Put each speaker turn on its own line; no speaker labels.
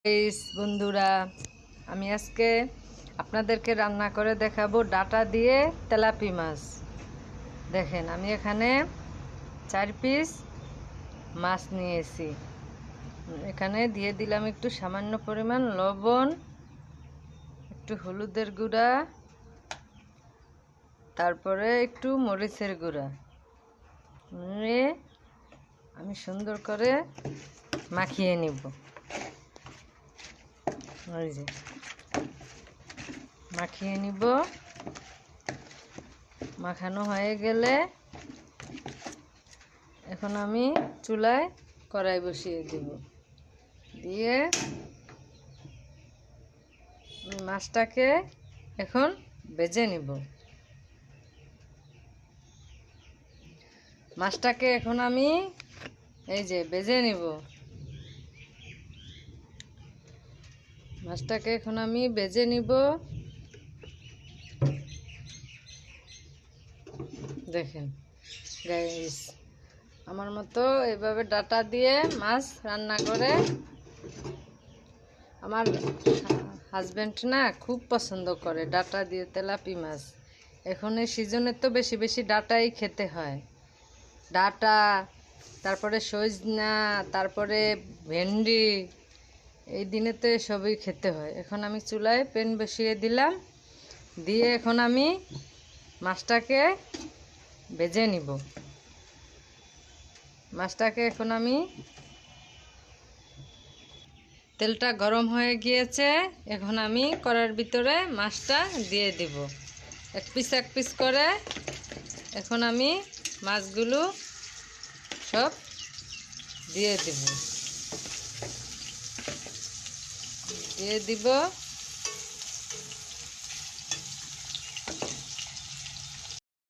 বন্ধুরা, আমি আজকে আপনাদেরকে রান্না করে দেখাবো ডাটা দিয়ে তেলাপি মাছ। দেখেন, আমি এখানে 4 পিস মাছ নিয়েছি। এখানে দিয়ে দিলাম একটু সামান্য পরিমাণ লবণ, একটু হলুদের গুঁড়া, তারপরে একটু মরিচের গুঁড়া নিয়ে আমি সুন্দর করে মাখিয়ে নিব। মাখিয়ে নিব। মাখানো হয়ে গেলে এখন আমি চুলায় কড়াই বসিয়ে দেব। দিয়ে মাছটাকে এখন ভেজে নিব। মাছটাকে এখন আমি ভেজে নিব। মাছটাকে এখন আমি ভেজে নিব। দেখেন গাইস, আমার মতো এভাবে ডাটা দিয়ে মাছ রান্না করে আমার হাজবেন্ড না খুব পছন্দ করে ডাটা দিয়ে তেলাপি মাছ। এখন এই সিজনে তো বেশি বেশি ডাটাই খেতে হয়। ডাটা, তারপরে সজনা, তারপরে ভেন্ডি, এই দিনে তো সবই খেতে হয়। এখন আমি চুলায় প্যান বসিয়ে দিলাম। দিয়ে এখন আমি মাছটাকে ভেজে নিব। মাছটাকে এখন আমি, তেলটা গরম হয়ে গিয়েছে, এখন আমি কড়াইয়ের ভিতরে মাছটা দিয়ে দিব এক পিস করে। এখন আমি মাছগুলো সব দিয়ে দিব।